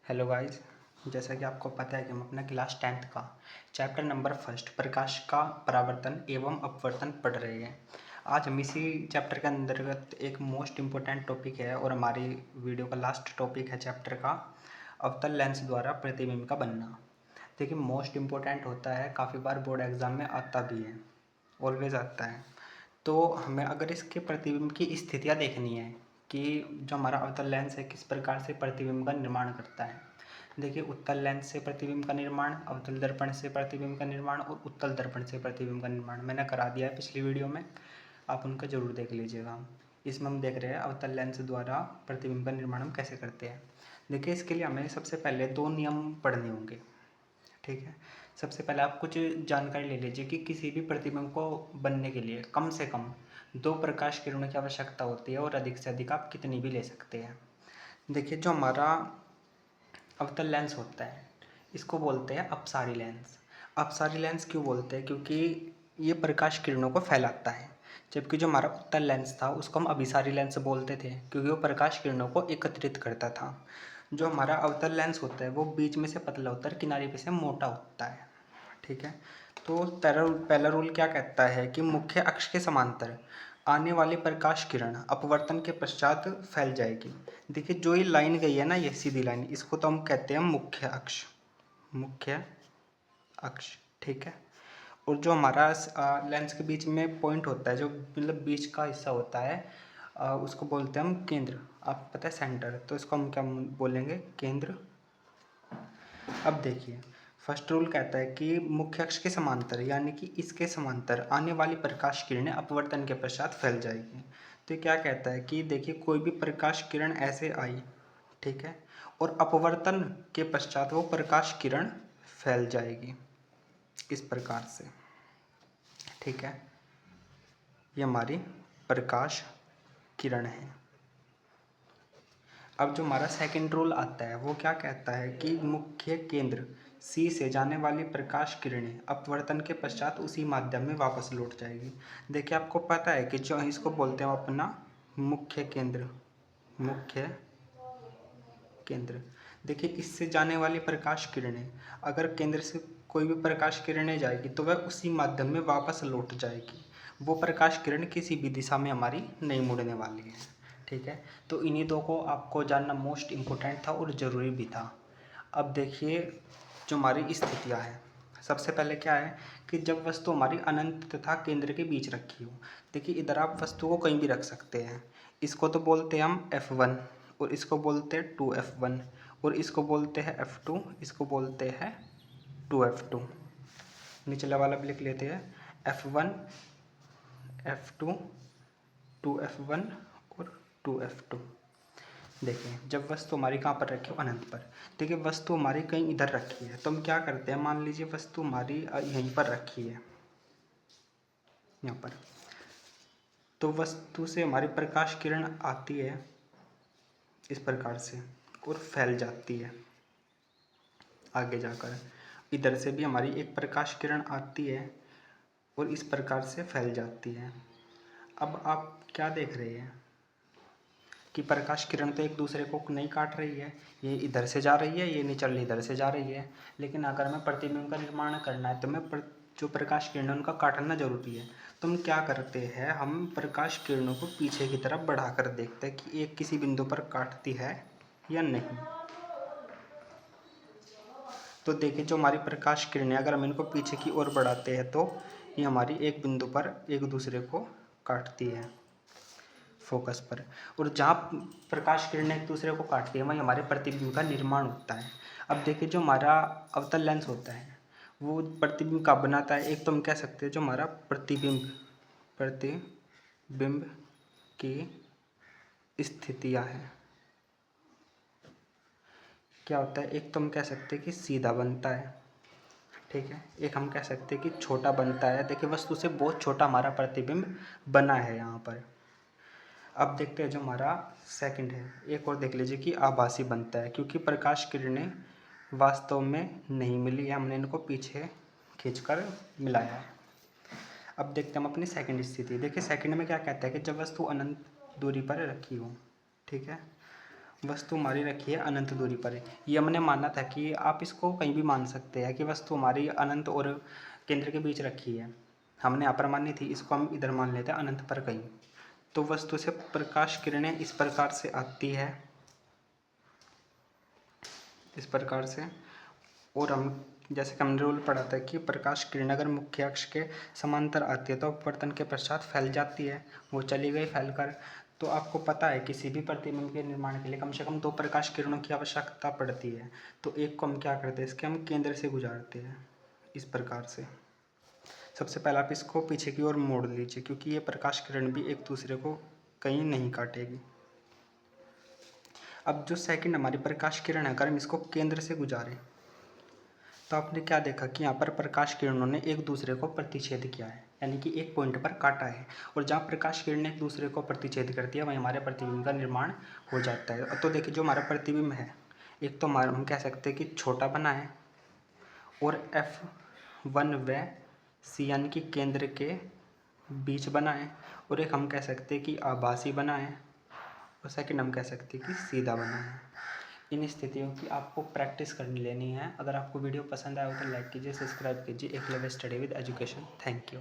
Hello guys. जैसा कि आपको पता है कि हम अपना क्लास 10th का चैप्टर नंबर फर्स्ट प्रकाश का परावर्तन एवं अपवर्तन पढ़ रहे हैं। आज हम इसी चैप्टर के अंतर्गत एक मोस्ट इम्पोर्टेंट टॉपिक है और हमारी वीडियो का लास्ट टॉपिक है चैप्टर का अवतल लेंस द्वारा प्रतिबिंब का बनना। देखिए, मोस्ट इम्पोर्टेंट होता है, काफ़ी बार बोर्ड एग्ज़ाम में आता भी है, ऑलवेज आता है। तो हमें अगर इसके प्रतिबिंब की स्थितियाँ देखनी है कि जो हमारा अवतल लेंस है किस प्रकार से प्रतिबिंब का निर्माण करता है। देखिए, उत्तल लेंस से प्रतिबिंब का निर्माण, अवतल दर्पण से प्रतिबिंब का निर्माण और उत्तल दर्पण से प्रतिबिंब का निर्माण मैंने करा दिया है पिछली वीडियो में, आप उनका ज़रूर देख लीजिएगा। इसमें हम देख रहे हैं अवतल लेंस द्वारा प्रतिबिंब का निर्माण हम कैसे करते हैं। देखिए, इसके लिए हमें सबसे पहले दो नियम पढ़ने होंगे। ठीक है, सबसे पहले आप कुछ जानकारी ले लीजिए कि किसी भी प्रतिबिंब को बनने के लिए कम से कम दो प्रकाश किरणों की आवश्यकता होती है और अधिक से अधिक आप कितनी भी ले सकते हैं। देखिए, जो हमारा अवतल लेंस होता है इसको बोलते हैं अपसारी लेंस। अपसारी लेंस क्यों बोलते हैं? क्योंकि ये प्रकाश किरणों को फैलाता है। जबकि जो हमारा उत्तल लेंस था उसको हम अभिसारी लेंस बोलते थे क्योंकि वो प्रकाश किरणों को एकत्रित करता था। जो हमारा अवतल लेंस होता है वो बीच में से पतला होता है, किनारे पे से मोटा होता है। ठीक है, तो पहला रूल क्या कहता है कि मुख्य अक्ष के समांतर आने वाली प्रकाश किरण अपवर्तन के पश्चात फैल जाएगी। देखिए, जो ये लाइन गई है ना, ये सीधी लाइन, इसको तो हम कहते हैं मुख्य अक्ष। मुख्य अक्ष, ठीक है। और जो हमारा लेंस के बीच में पॉइंट होता है, जो मतलब बीच का हिस्सा होता है, उसको बोलते हैं हम केंद्र। आपको पता है सेंटर, तो इसको हम क्या बोलेंगे? केंद्र। अब देखिए, फर्स्ट रूल कहता है कि मुख्य अक्ष के समांतर यानी कि इसके समांतर आने वाली प्रकाश किरणें अपवर्तन के पश्चात फैल जाएगी। तो ये क्या कहता है कि देखिए, कोई भी प्रकाश किरण ऐसे आई, ठीक है, और अपवर्तन के पश्चात वो प्रकाश किरण फैल जाएगी इस प्रकार से। ठीक है, ये हमारी प्रकाश किरण है। अब जो हमारा सेकंड रूल आता है वो क्या कहता है कि मुख्य केंद्र सी से जाने वाली प्रकाश किरणें अपवर्तन के पश्चात उसी माध्यम में वापस लौट जाएगी। देखिए, आपको पता है कि जो इसको बोलते हैं अपना मुख्य केंद्र। मुख्य केंद्र। देखिए, इससे जाने वाली प्रकाश किरणें, अगर केंद्र से कोई भी प्रकाश किरणें जाएगी तो वह उसी माध्यम में वापस लौट जाएगी। वो प्रकाश किरण किसी भी दिशा में हमारी नहीं मुड़ने वाली है। ठीक है, तो इन्हीं दो को आपको जानना मोस्ट इम्पोर्टेंट था और ज़रूरी भी था। अब देखिए, जो हमारी स्थितियाँ हैं, सबसे पहले क्या है कि जब वस्तु हमारी अनंत तथा केंद्र के बीच रखी हो। देखिए, इधर आप वस्तु को कहीं भी रख सकते हैं। इसको तो बोलते हैं हम F1 और इसको बोलते हैं 2F1 और इसको बोलते हैं F2, इसको बोलते हैं 2F2। निचला वाला भी लिख लेते हैं, F1, F2, 2F1 और 2F2। देखिए, जब वस्तु हमारी कहाँ पर रखी हो? अनंत पर। देखिए, वस्तु हमारी कहीं इधर रखी है तो हम क्या करते हैं, मान लीजिए वस्तु हमारी यहीं पर रखी है, यहाँ पर, तो वस्तु से हमारी प्रकाश किरण आती है इस प्रकार से और फैल जाती है। आगे जाकर इधर से भी हमारी एक प्रकाश किरण आती है और इस प्रकार से फैल जाती है। अब आप क्या देख रहे हैं कि प्रकाश किरण तो एक दूसरे को नहीं काट रही है, ये इधर से जा रही है, ये निचल इधर से जा रही है। लेकिन अगर हमें प्रतिबिंब का निर्माण करना है तो हमें जो प्रकाश किरण है उनका काटना जरूरी है। तो हम क्या करते हैं, हम प्रकाश किरणों को पीछे की तरफ बढ़ाकर देखते हैं कि एक किसी बिंदु पर काटती है या नहीं। तो देखिए, जो हमारी प्रकाश किरणें अगर हम इनको पीछे की ओर बढ़ाते हैं तो ये हमारी एक बिंदु पर एक दूसरे को काटती है, फोकस पर। और जहाँ प्रकाश किरणें एक दूसरे को काटती है वहीं हमारे प्रतिबिंब का निर्माण होता है। अब देखिए, जो हमारा अवतल लेंस होता है वो प्रतिबिंब का बनाता है। एक तो हम कह सकते हैं जो हमारा प्रतिबिंब की स्थितियाँ हैं, क्या होता है, एक तो हम कह सकते हैं कि सीधा बनता है, ठीक है, एक हम कह सकते हैं कि छोटा बनता है। देखिए, वस्तु से बहुत छोटा हमारा प्रतिबिंब बना है यहाँ पर। अब देखते हैं जो हमारा सेकंड है, एक और देख लीजिए कि आभासी बनता है, क्योंकि प्रकाश किरणें वास्तव में नहीं मिली है, हमने इनको पीछे खींचकर मिलाया है। अब देखते हैं हम अपनी सेकंड स्थिति। देखिए, सेकंड में क्या कहता है कि जब वस्तु अनंत दूरी पर रखी हो, ठीक है, वस्तु हमारी रखी है अनंत दूरी पर। ये हमने माना था कि आप इसको कहीं भी मान सकते हैं कि वस्तु हमारी अनंत और केंद्र के बीच रखी है। हमने यहाँ पर मानी थी, इसको हम इधर मान लेते हैं अनंत पर कहीं। तो वस्तु से प्रकाश किरणें इस प्रकार से आती है, इस प्रकार से। और हम जैसे कि हमने रूल पढ़ा था कि प्रकाश किरण अगर मुख्य अक्ष के समांतर आती है तो अपवर्तन के पश्चात फैल जाती है, वो चली गई फैलकर। तो आपको पता है किसी भी प्रतिबिंब के निर्माण के लिए कम से कम 2 प्रकाश किरणों की आवश्यकता पड़ती है। तो एक को हम क्या करते हैं, इसके हम केंद्र से गुजारते हैं इस प्रकार से। सबसे पहले आप इसको पीछे की ओर मोड़ लीजिए, क्योंकि ये प्रकाश किरण भी एक दूसरे को कहीं नहीं काटेगी। अब जो सेकंड हमारी प्रकाश किरण है, अगर हम इसको केंद्र से गुजारें तो आपने क्या देखा कि यहाँ पर प्रकाश किरणों ने एक दूसरे को प्रतिच्छेद किया है, यानी कि एक पॉइंट पर काटा है। और जहाँ प्रकाश किरणें एक दूसरे को प्रतिच्छेद करती है वहीं हमारे प्रतिबिंब का निर्माण हो जाता है। तो देखिए, जो हमारा प्रतिबिंब है, एक तो हमारा हम कह सकते हैं कि छोटा बना है और F1 व C यानी कि केंद्र के बीच बना है, और एक हम कह सकते हैं कि आभासी बना है, और सेकंड हम कह सकते हैं कि सीधा बना है। इन स्थितियों की आपको प्रैक्टिस कर लेनी है। अगर आपको वीडियो पसंद आया हो तो लाइक कीजिए, सब्सक्राइब कीजिए Eklavya study with education. Thank you.